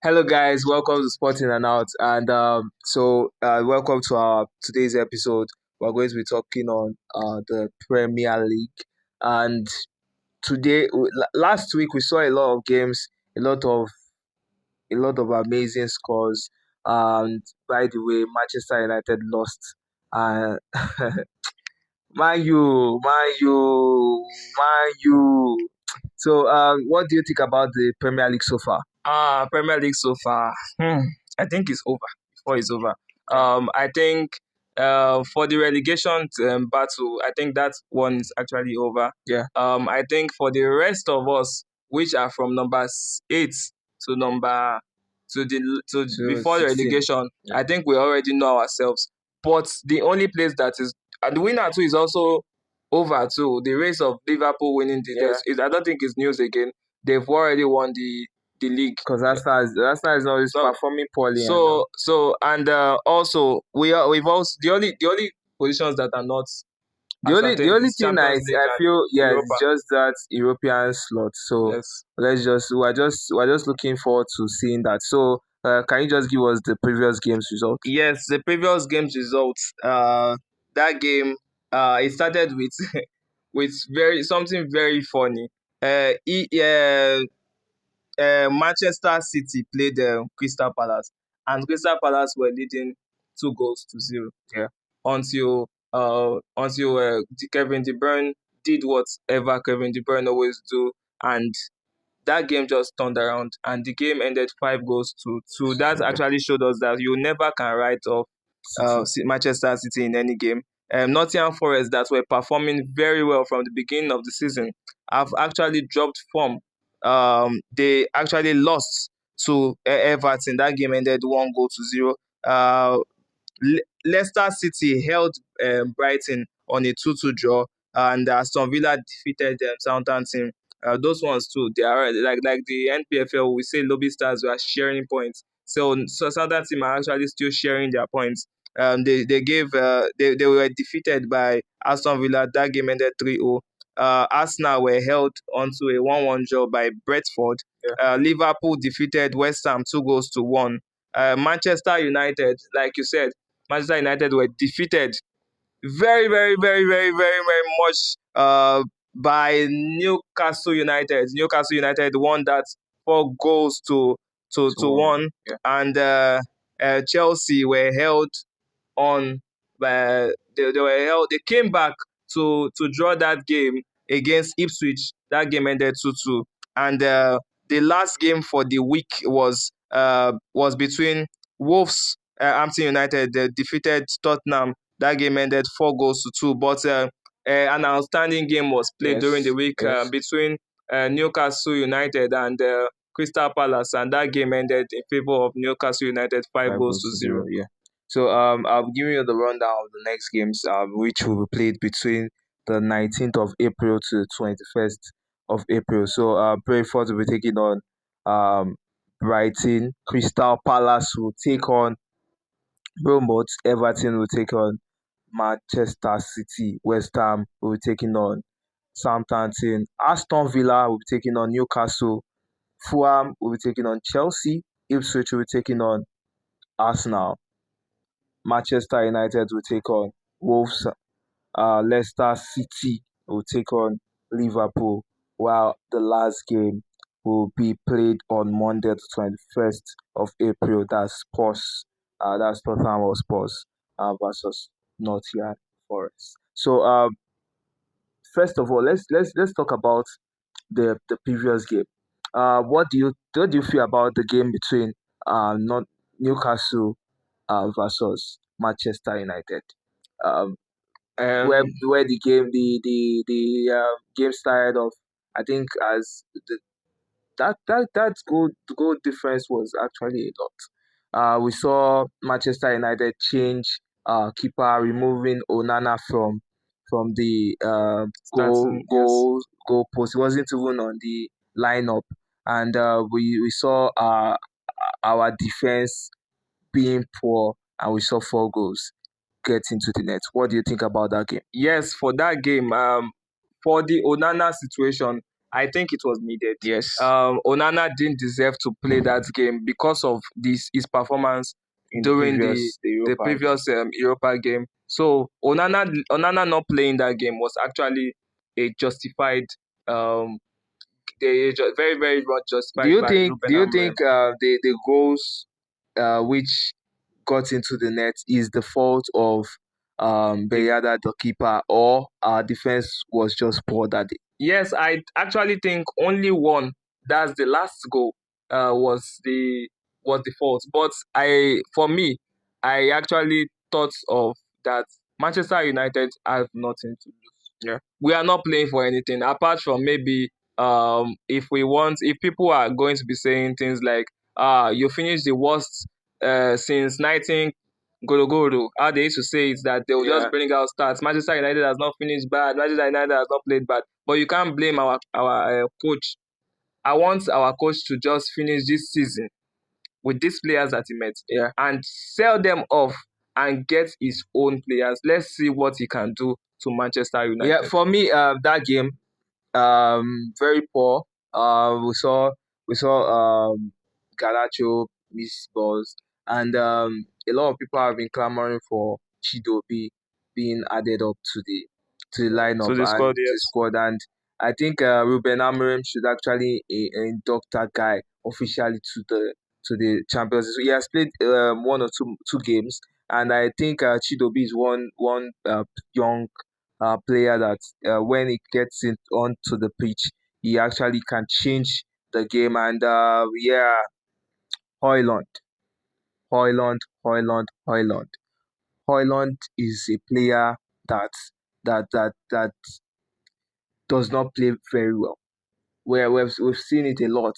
Hello, guys. Welcome to Sporting and Out, and welcome to our today's episode. We're going to be talking on the Premier League, and last week we saw a lot of games, a lot of amazing scores. And by the way, Manchester United lost. Uh, Man U. So, what do you think about the Premier League so far? Premier League so far, I think it's over. Before it's over, I think for the relegation battle, I think that one is actually over. Yeah. I think for the rest of us, which are from number 8 to number to before the 16. relegation, Yeah. I think we already know ourselves. But the only place that is, and the winner too is also over too. The race of Liverpool winning I don't think it's news again. They've already won the league. Because Arsenal is always performing poorly. And also we've also the only positions that are not the only thing I feel Europa. is just that European slot. So Yes. we're just looking forward to seeing that. So can you just give us the previous game's result? Yes, the previous game's results. That game, it started with with something very funny. Uh, he, uh, Manchester City played Crystal Palace, and Crystal Palace were leading 2 goals to 0. Yeah. Until Kevin De Bruyne did whatever Kevin De Bruyne always do, and that game just turned around, and the game ended 5 goals to 2. That actually showed us that you never can write off Manchester City in any game. Nottingham Forest, that were performing very well from the beginning of the season, have actually dropped form. They actually lost to Everton. That game ended 1 goal to 0. Uh, Leicester City held Brighton on a 2-2 draw, and Aston Villa defeated Southampton. Those ones too, they are like the NPFL. We say lobby stars were sharing points, so Southampton are actually still sharing their points. They were defeated by Aston Villa. That game ended 3-0. Arsenal were held onto a 1-1 draw by Brentford. Yeah. Liverpool defeated West Ham 2 goals to 1. Manchester United, like you said, Manchester United were defeated very, very, very, very, very, very much by Newcastle United. Newcastle United won that 4 goals to 1, Yeah. and Chelsea were held on. They were held. They came back to draw that game against Ipswich. That game ended 2-2, and the last game for the week was between Wolves. Hampton United defeated Tottenham. That game ended 4 goals to 2. But an outstanding game was played during the week between Newcastle United and Crystal Palace, and that game ended in favor of Newcastle United 5 goals to 0. Yeah. So I'll give you the rundown of the next games, which will be played between the 19th of April to the 21st of April. So Brentford will be taking on um Brighton. Crystal Palace will take on Bournemouth. Everton will take on Manchester City. West Ham will be taking on Southampton. Aston Villa will be taking on Newcastle. Fulham will be taking on Chelsea. Ipswich will be taking on Arsenal. Manchester United will take on Wolves. Leicester City will take on Liverpool, while the last game will be played on Monday, the 21st of April. That's Spurs. That's Tottenham Spurs versus Nottingham Forest. So, first of all, let's talk about the previous game. What do you feel about the game between not Newcastle versus Manchester United? Um, where the game started off, I think as that goal difference was actually a lot. We saw Manchester United change keeper, removing Onana from the goal post. He wasn't even on the lineup, and we saw our defense being poor, and we saw 4 goals get into the net. What do you think about that game? Yes, for that game, for the Onana situation, I think it was needed. Yes, Onana didn't deserve to play that game because of this his performance in the during the previous the the Europa game. previous Europa game. So Onana not playing that game was actually a justified um very very much Do justified you by think? Ruben Do you Amorim. think the goals which got into the net is the fault of The Beyada, the keeper, or our defense was just poor that day? Yes, I actually think only one. That's the last goal. Was the fault. But for me, I actually thought of that Manchester United have nothing to lose. Yeah, We are not playing for anything apart from maybe if people are going to be saying things like you finished the worst since 19 Golo, how they used to say it that they will just yeah, bring out stats. Manchester United has not finished bad. Manchester United has not played bad. But you can't blame our coach. I want our coach to just finish this season with these players that he met yeah. and sell them off and get his own players. Let's see what he can do to Manchester Yeah, United. for me, that game, very poor. We saw Galacho miss balls, and a lot of people have been clamoring for Chidobe being added up to the lineup So the and squad, to the yes. squad. And I think Ruben Amorim should actually induct that guy officially to the Champions League. So he has played one or two games, and I think Chidobe is one young player that when he gets it onto the pitch, he actually can change the game. And yeah, Hoyland, Hoyland. Hoyland is a player that that does not play very well. Where we've seen it a lot,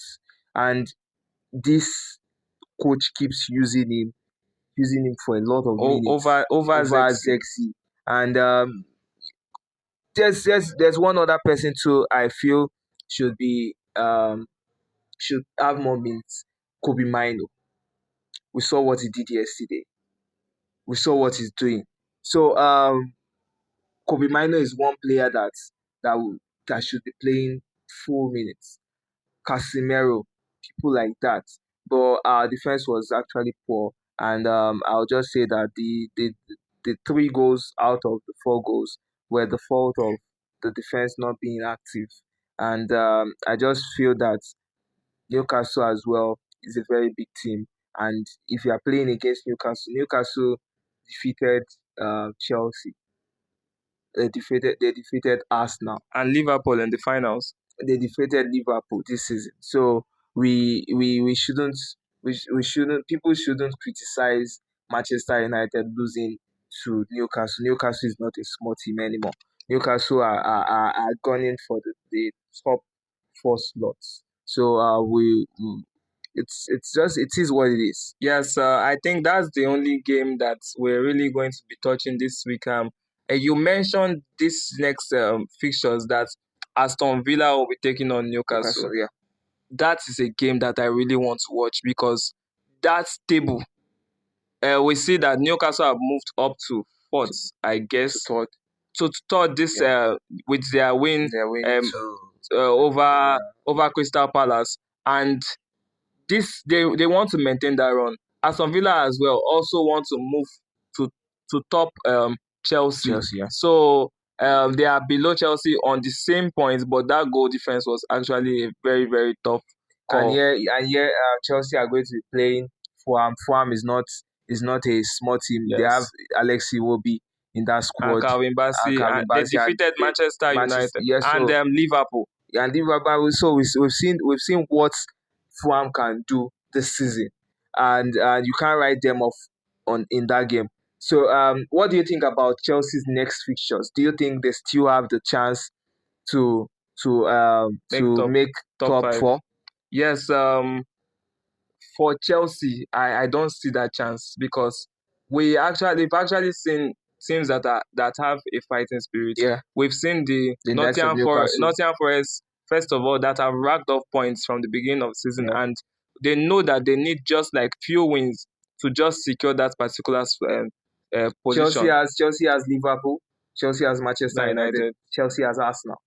and this coach keeps using him for a lot of minutes Over over Zexi. Zexi. And there's one other person too I feel should be should have more minutes. Kobe Mino. We saw what he did yesterday. We saw what he's doing. So Kobe Mino is one player that will, that should be playing full minutes. Casemiro, people like that. But our defense was actually poor, and I'll just say that the three goals out of the four goals were the fault of the defense not being active, and I just feel that Newcastle as well is a very big team. And if you are playing against Newcastle defeated Chelsea. They defeated Arsenal. And Liverpool in the finals. They defeated Liverpool this season. So we shouldn't we shouldn't people shouldn't criticize Manchester United losing to Newcastle. Newcastle is not a small team anymore. Newcastle are gunning for the top four slots. So it is what it is. Yes, I think that's the only game that we're really going to be touching this week. You mentioned this next fixtures that Aston Villa will be taking on Newcastle. Newcastle, yeah. That is a game that I really want to watch because that table, we see that Newcastle have moved up to fourth, I To guess, third, to third this yeah. with their win They're winning um, to over yeah. Crystal Palace, and they want to maintain that run. Aston Villa as well also want to move to top Chelsea. Chelsea, yeah. So they are below Chelsea on the same points, but that goal difference was actually a very very tough And call. Chelsea are going to be playing Fulham. Fulham is not a small team. They have Yes, Alexi Iwobi in that and squad, Calvin and Bassey, Calvin and they Bassey, and defeated Manchester Manchester. United Yeah, and so Liverpool. and Liverpool. So we've seen what Fulham can do this season, and you can't write them off on in that game. So what do you think about Chelsea's next fixtures? Do you think they still have the chance to Make to make top top five. four? Yes, for Chelsea, I don't see that chance because we've actually seen teams that have a fighting spirit. Yeah, We've seen the the likes of Newcastle. Nottingham Forest first of all that have racked up points from the beginning of the season, Yeah. and they know that they need just like few wins to just secure that particular Chelsea position. has Liverpool. Chelsea has Manchester United. United. Chelsea has Arsenal.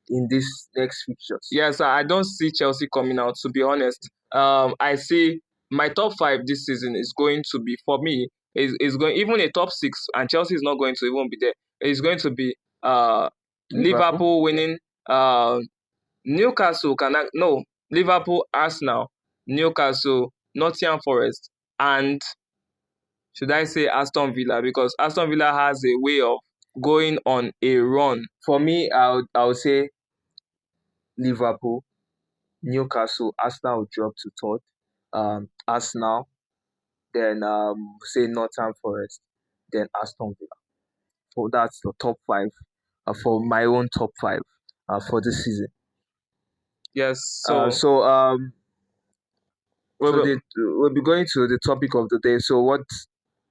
in this next fixtures. Yes, I don't see Chelsea coming out, to be honest. I see my top five this season is going to be, for me, is going even a top six, and Chelsea is not going to even be there. It's going to be Liverpool. Liverpool winning, uh, Newcastle no, Liverpool, Arsenal, Newcastle, Nottingham Forest, and should I say Aston Villa, because Aston Villa has a way of going on a run. For me, I would say Liverpool, Newcastle, Arsenal will drop to third. Arsenal, then say Nottingham Forest, then Aston Villa. So that's the top five for my own top five for this season. Yes, Uh, so so um, we so will. we'll be going to the topic of the day. So what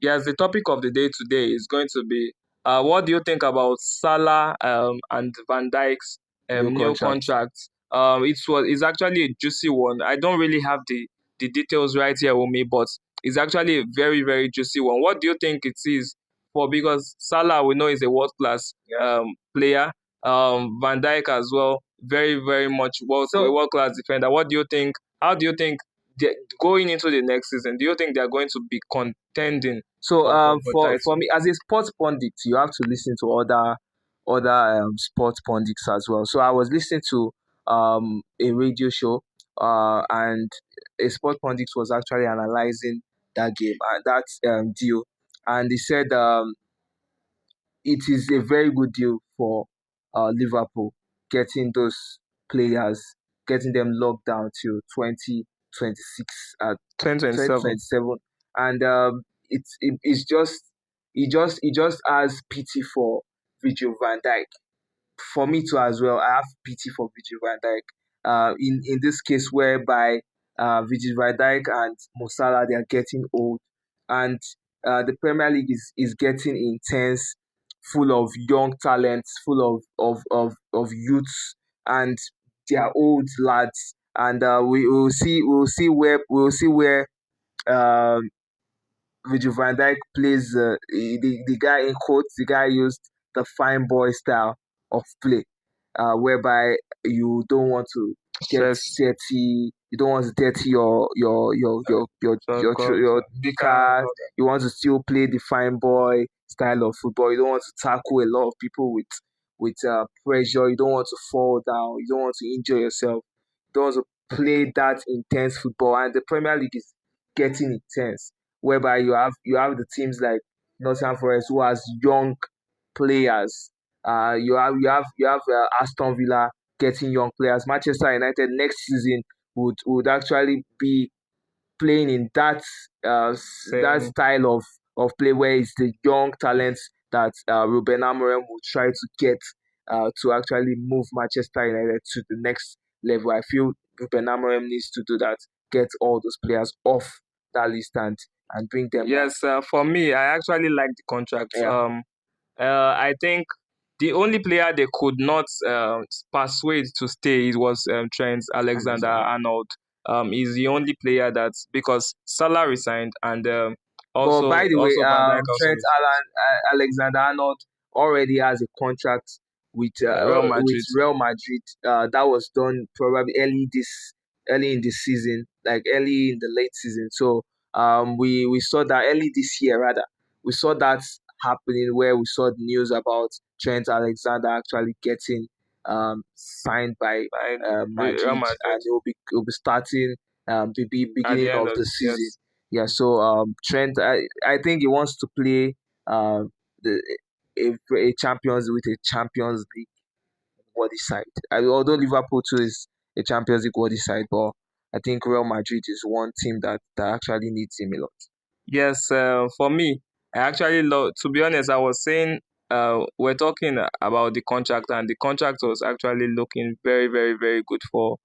Yes, the topic of the day today is going to be what do you think about Salah and Van Dijk's new new contract? contract? It's actually a juicy one. I don't really have the details right here with me, but it's actually a very very juicy one. What do you think it is for? Because Salah we know is a world class Yeah. player. Van Dijk as well, very very much a So world class defender. What do you think? How do you think going into the next season? Do you think they are going to be contending So for for title? me as a sports pundit, you have to listen to other sports pundits as well. So I was listening to a radio show and a sports pundit was actually analyzing that game and that deal, and he said it is a very good deal for Liverpool getting those players, getting them locked down till 2026 at 2027. 2027, and it's just he just has pity for Virgil van Dijk. For me too as well. I have pity for Virgil van Dijk. In this case whereby Virgil van Dijk and Mo Salah they are getting old, and the Premier League is getting intense, full of young talents, full of youths, and they are old lads. And we will see where um Virgil van Dijk plays the guy in quotes, the guy used the fine boy style of play, whereby you don't want to get Stress, dirty, you don't want to dirty your car and kneecaps, all that. you want to still play the fine boy style of football, you don't want to tackle a lot of people with pressure, you don't want to fall down, you don't want to injure yourself, you don't want to play that intense football, and the Premier League is getting intense whereby you have the teams like Nottingham Forest who has young players. You have Aston Villa getting young players. Manchester United next season would actually be playing in that Same. style of play where it's the young talents that Ruben Amorim will try to get to actually move Manchester United to the next level. I feel Ruben Amorim needs to do that, get all those players off that list and bring them down. Yes, for me, I actually like the contract. Yeah, I think the only player they could not persuade to stay it was Trent Alexander. Alexander-Arnold. He's the only player that's because Salah resigned, and But by the way, also Van Dijk also Trent Alexander-Arnold already has a contract Real with Madrid. Real Madrid. That was done probably early in the season, like early in the late season. So we saw that early this year rather. We saw that happening where we saw the news about Trent Alexander actually getting signed by By Real Madrid, Madrid and it will be starting the at the beginning end of of the season. yes. Yeah, so Trent, I think he wants to play the a Champions with a Champions League worthy side. Although Liverpool too is a Champions League worthy side, but I think Real Madrid is one team that actually needs him a lot. Yes, for me, I actually love. To be honest, I was saying we're talking about the contract, and the contract was actually looking very, very, very good for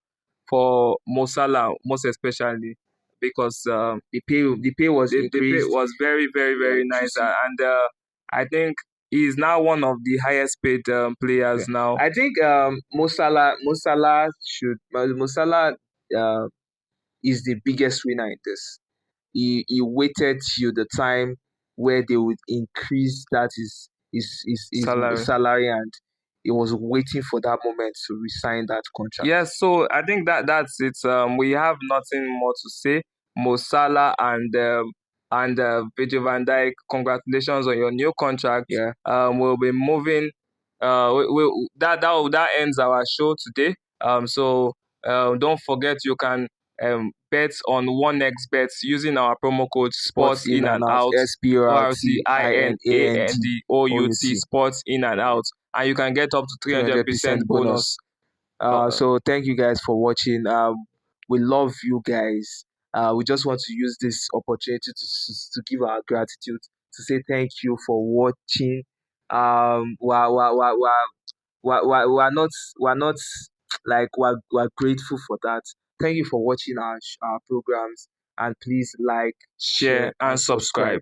Mo Salah, most especially because The pay was the pay increased. was very, very, Yeah, very nice, juicy. and I think he's now one of the highest paid Yeah. players now. I think Mo Salah uh, is the biggest winner in this. He waited till the time where they would increase that his Salary. salary, and he was waiting for that moment to resign that contract. Yes, so I think that's it. We have nothing more to say. Mo Salah and Virgil van Dijk, congratulations on your new contract. Yeah. We'll be moving. That ends our show today. So don't forget you can bet on OneXBet using our promo code Sports Sports in In and and out. Out. SPORTINANDOUT. SPORTINANDOUT, Sports In and Out, and you can get up to 300% 300% bonus. bonus. So thank you guys for watching. We love you guys. We just want to use this opportunity to give our gratitude, to say thank you for watching. We're not like we're grateful for that. Thank you for watching our programs, and please like, Share share, and and subscribe. subscribe.